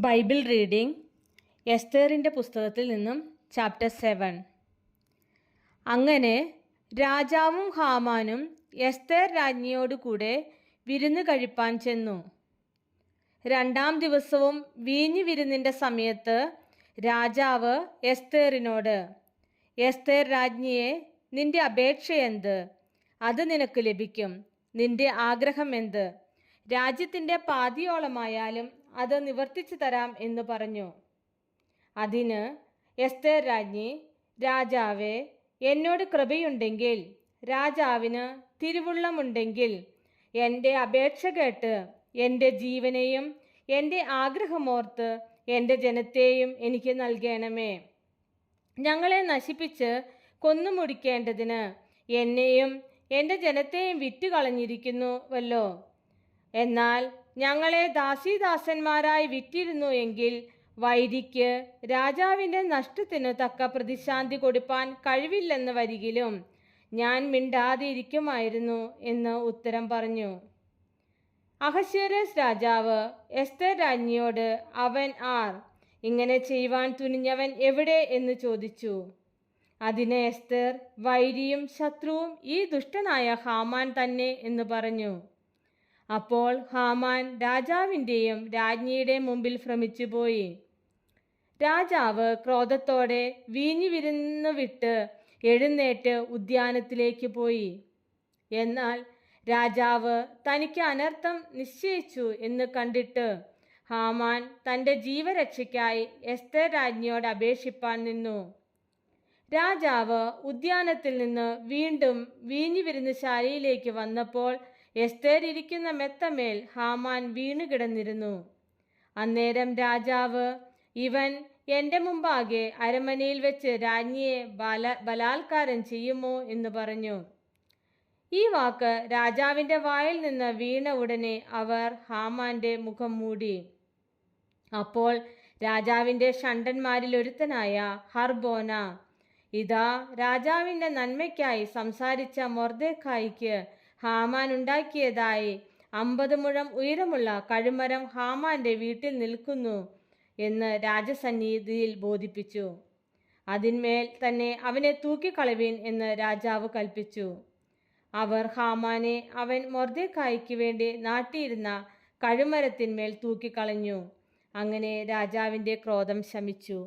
Bible reading എസ്തേറിൻ്റെ പുസ്തകത്തിൽ നിന്നും chapter 7. അങ്ങനെ രാജാവും ഹാമാനും എസ്തേർ രാജ്ഞിയോടുകൂടെ വിരുന്ന് കഴിപ്പാൻ ചെന്നു. 2-ാം ദിവസവും വീഞ്ഞു വിരുന്നിൻ്റെ സമയത്ത് രാജാവ് എസ്തേറിനോട്, എസ്തേർ രാജ്ഞിയെ, നിന്റെ അപേക്ഷ എന്ത്? അത് നിനക്ക് ലഭിക്കും. നിന്റെ ആഗ്രഹം എന്ത്? രാജ്യത്തിൻ്റെ പാതിയോളമായാലും അത് നിവർത്തിച്ചു തരാം എന്ന് പറഞ്ഞു. അതിന് എസ്തേർ രാജ്ഞി, രാജാവേ, എന്നോട് കൃപയുണ്ടെങ്കിൽ, രാജാവിന് തിരുവുള്ളമുണ്ടെങ്കിൽ എൻ്റെ അപേക്ഷ കേട്ട് എൻ്റെ ജീവനെയും എൻ്റെ ആഗ്രഹമോർത്ത് എൻ്റെ ജനത്തെയും എനിക്ക് നൽകണമേ. ഞങ്ങളെ നശിപ്പിച്ച് കൊന്നുമുടിക്കേണ്ടതിന് എന്നെയും എൻ്റെ ജനത്തെയും വിറ്റുകളഞ്ഞിരിക്കുന്നുവല്ലോ. എന്നാൽ ഞങ്ങളെ ദാസീദാസന്മാരായി വിറ്റിരുന്നു എങ്കിൽ വൈരിക്ക് രാജാവിൻ്റെ നഷ്ടത്തിനു തക്ക പ്രതിശാന്തി കൊടുപ്പാൻ കഴിവില്ലെന്ന് വരികിലും ഞാൻ മിണ്ടാതിരിക്കുമായിരുന്നു എന്ന് ഉത്തരം പറഞ്ഞു. അഹശ്വേരോസ് രാജാവ് എസ്തേർ രാജ്ഞിയോട്, അവൻ ആർ? ഇങ്ങനെ ചെയ്യുവാൻ തുനിഞ്ഞവൻ എവിടെ എന്ന് ചോദിച്ചു. അതിന് എസ്തേർ, വൈരിയും ശത്രുവും ഈ ദുഷ്ടനായ ഹാമാൻ തന്നെ എന്ന് പറഞ്ഞു. അപ്പോൾ ഹാമാൻ രാജാവിൻ്റെയും രാജ്ഞിയുടെയും മുമ്പിൽ ഭ്രമിച്ചുപോയി. രാജാവ് ക്രോധത്തോടെ വീഞ്ഞു വിരുന്ന് വിട്ട് എഴുന്നേറ്റ് ഉദ്യാനത്തിലേക്ക് പോയി. എന്നാൽ രാജാവ് തനിക്ക് അനർത്ഥം നിശ്ചയിച്ചു എന്ന് കണ്ടിട്ട് ഹാമാൻ തൻ്റെ ജീവരക്ഷയ്ക്കായി എസ്തേർ രാജ്ഞിയോട് അപേക്ഷിപ്പാൻ നിന്നു. രാജാവ് ഉദ്യാനത്തിൽ നിന്ന് വീണ്ടും വീഞ്ഞു വിരുന്നുശാലയിലേക്ക് വന്നപ്പോൾ എസ്തേർ ഇരിക്കുന്ന മെത്തമേൽ ഹാമാൻ വീണുകിടന്നിരുന്നു. അന്നേരം രാജാവ്, ഇവൻ എൻ്റെ മുമ്പാകെ അരമനയിൽ വെച്ച് രാജ്ഞിയെ ബലാത്കാരം ചെയ്യുമോ എന്ന് പറഞ്ഞു. ഈ വാക്ക് രാജാവിൻ്റെ വായിൽ നിന്ന് വീണ ഉടനെ അവർ ഹാമാൻ്റെ മുഖം മൂടി. അപ്പോൾ രാജാവിൻ്റെ ഷണ്ഡന്മാരിൽ ഒരുത്തനായ ഹർബോന, ഇതാ, രാജാവിൻ്റെ നന്മയ്ക്കായി സംസാരിച്ച മൊർദെഖായിക്ക് ഹാമാൻ ഉണ്ടാക്കിയതായി 50 മുഴം ഉയരമുള്ള കഴുമരം ഹാമാൻ്റെ വീട്ടിൽ നിൽക്കുന്നു എന്ന് രാജസന്നിധിയിൽ ബോധിപ്പിച്ചു. അതിന്മേൽ തന്നെ അവനെ തൂക്കിക്കളവീൻ എന്ന് രാജാവ് കൽപ്പിച്ചു. അവർ ഹാമാനെ അവൻ മൊർദെഖായിക്ക് വേണ്ടി നാട്ടിയിരുന്ന കഴുമരത്തിന്മേൽ തൂക്കിക്കളഞ്ഞു. അങ്ങനെ രാജാവിൻ്റെ ക്രോധം ശമിച്ചു.